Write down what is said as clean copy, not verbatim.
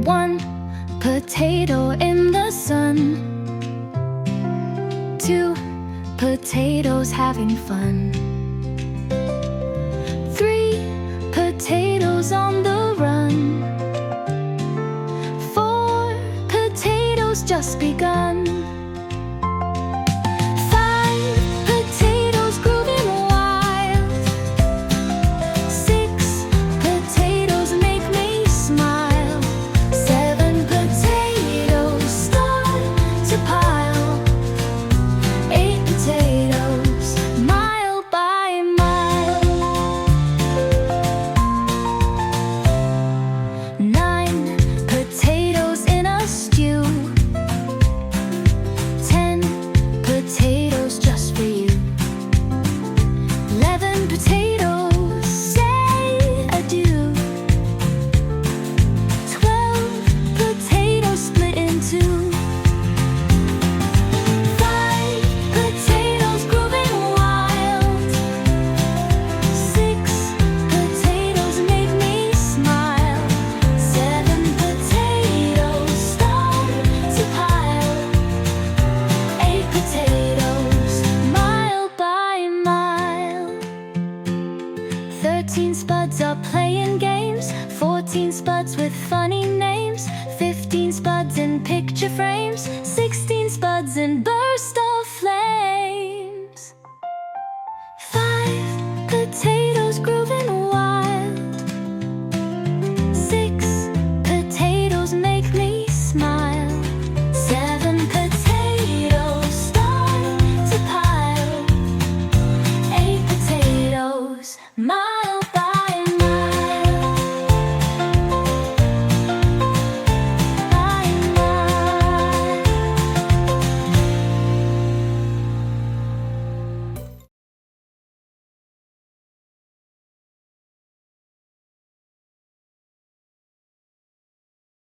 1 potato in the sun. 2 potatoes having fun. 3 potatoes on the run. 4 potatoes just begun. 5 potatoes grooving wild. 6 potatoes make me smile. 7 potatoes start to pile. 8 potatoes mile by mile. 9 potatoes in a stew. 10 potatoes just for you. 11 potatoes say adieu. 12 potatoes split in two. 5 potatoes grooving wild. 6 potatoes make me smile. 7 potatoes start to pile. 8 potatoes mile by mile. 13 spuds are playing games. 14 spuds with funny names. 15 spuds in picture frames. 16 spuds in burst of flames. 5 potatoes grooving wild. 6 potatoes make me smile. 7 potatoes start to pile. 8 potatoes mile